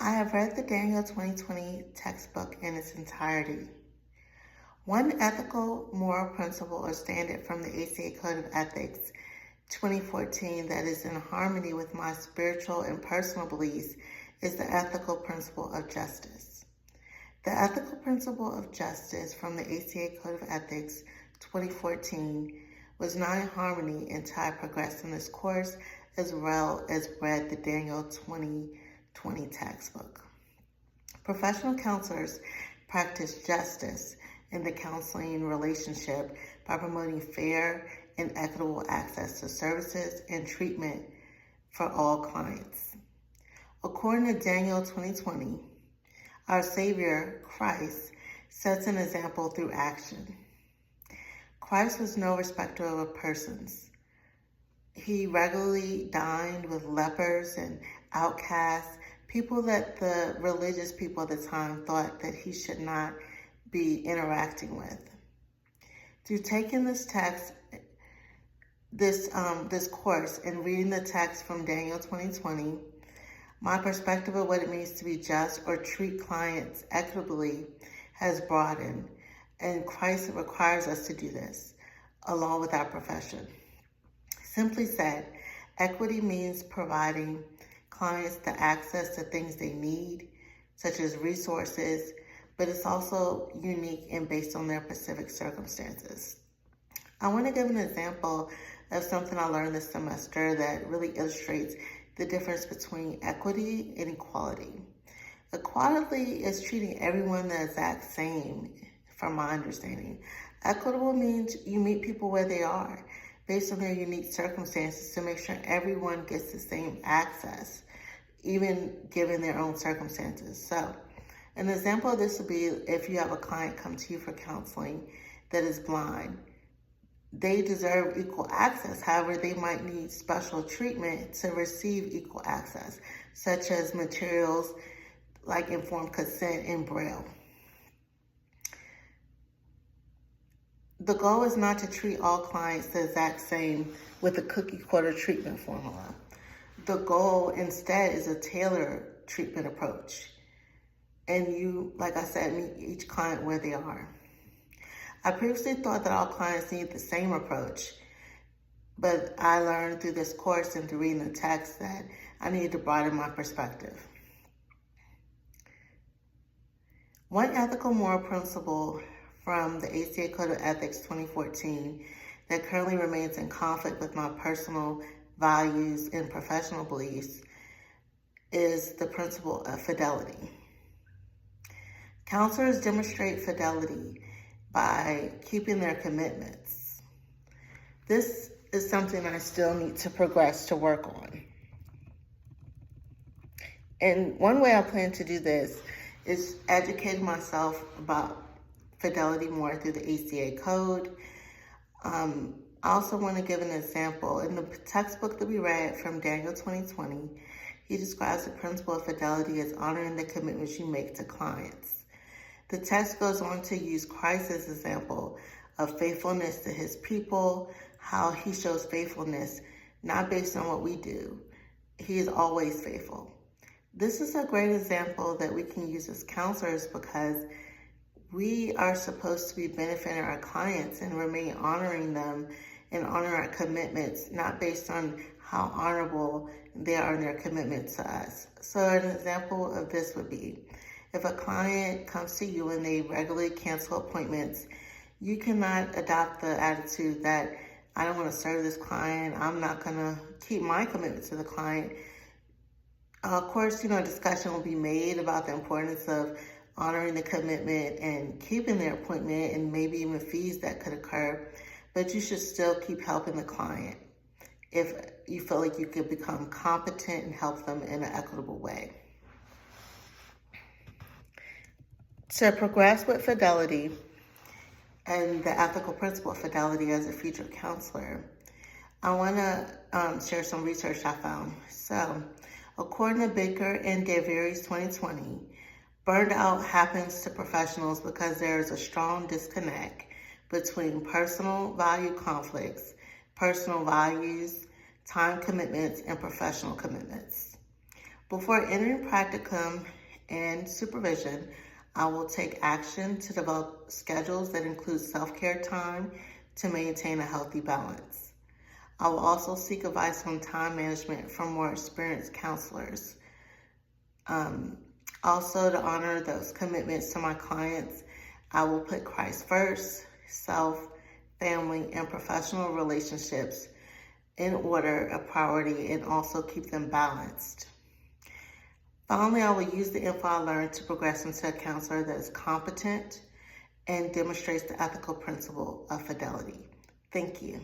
I have read the Daniel 2020 textbook in its entirety. One ethical, moral principle or standard from the ACA Code of Ethics 2014 that is in harmony with my spiritual and personal beliefs is the ethical principle of justice. The ethical principle of justice from the ACA Code of Ethics 2014 was not in harmony until I progressed in this course as well as read the Daniel 2020 textbook. Professional counselors practice justice in the counseling relationship by promoting fair and equitable access to services and treatment for all clients. According to Daniel 2020, our Savior, Christ, sets an example through action. Christ was no respecter of persons. He regularly dined with lepers and outcasts, people that the religious people at the time thought that he should not be interacting with. Through taking this text, this course and reading the text from Daniel 2020, my perspective of what it means to be just or treat clients equitably has broadened, and Christ requires us to do this, along with our profession. Simply said, equity means providing clients the access to things they need, such as resources, but it's also unique and based on their specific circumstances. I want to give an example of something I learned this semester that really illustrates the difference between equity and equality. Equality is treating everyone the exact same, from my understanding. Equitable means you meet people where they are, based on their unique circumstances, to make sure everyone gets the same access, even given their own circumstances. So, an example of this would be if you have a client come to you for counseling that is blind. They deserve equal access. However, they might need special treatment to receive equal access, such as materials like informed consent and Braille. The goal is not to treat all clients the exact same with a cookie cutter treatment formula. The goal instead is a tailored treatment approach. And you, like I said, meet each client where they are. I previously thought that all clients need the same approach, but I learned through this course and through reading the text that I needed to broaden my perspective. One ethical moral principle from the ACA Code of Ethics 2014 that currently remains in conflict with my personal values and professional beliefs is the principle of fidelity. Counselors demonstrate fidelity by keeping their commitments. This is something I still need to progress to work on. And one way I plan to do this is educate myself about fidelity more through the ACA code. I also want to give an example. In the textbook that we read from Daniel 2020, he describes the principle of fidelity as honoring the commitments you make to clients. The text goes on to use Christ as an example of faithfulness to his people, how he shows faithfulness, not based on what we do. He is always faithful. This is a great example that we can use as counselors because we are supposed to be benefiting our clients and remain honoring them and honor our commitments, not based on how honorable they are in their commitment to us. So an example of this would be, if a client comes to you and they regularly cancel appointments, you cannot adopt the attitude that I don't want to serve this client, I'm not going to keep my commitment to the client. Of course, discussion will be made about the importance of honoring the commitment and keeping their appointment and maybe even fees that could occur, but you should still keep helping the client if you feel like you could become competent and help them in an equitable way. To progress with fidelity and the ethical principle of fidelity as a future counselor, I want to share some research I found. So, according to Baker and DeVries 2020, burnout happens to professionals because there is a strong disconnect between personal value conflicts, personal values, time commitments, and professional commitments. Before entering practicum and supervision, I will take action to develop schedules that include self-care time to maintain a healthy balance. I will also seek advice on time management from more experienced counselors. Also, to honor those commitments to my clients, I will put Christ first, self, family, and professional relationships in order of priority and also keep them balanced. Finally, I will use the info I learned to progress into a counselor that is competent and demonstrates the ethical principle of fidelity. Thank you.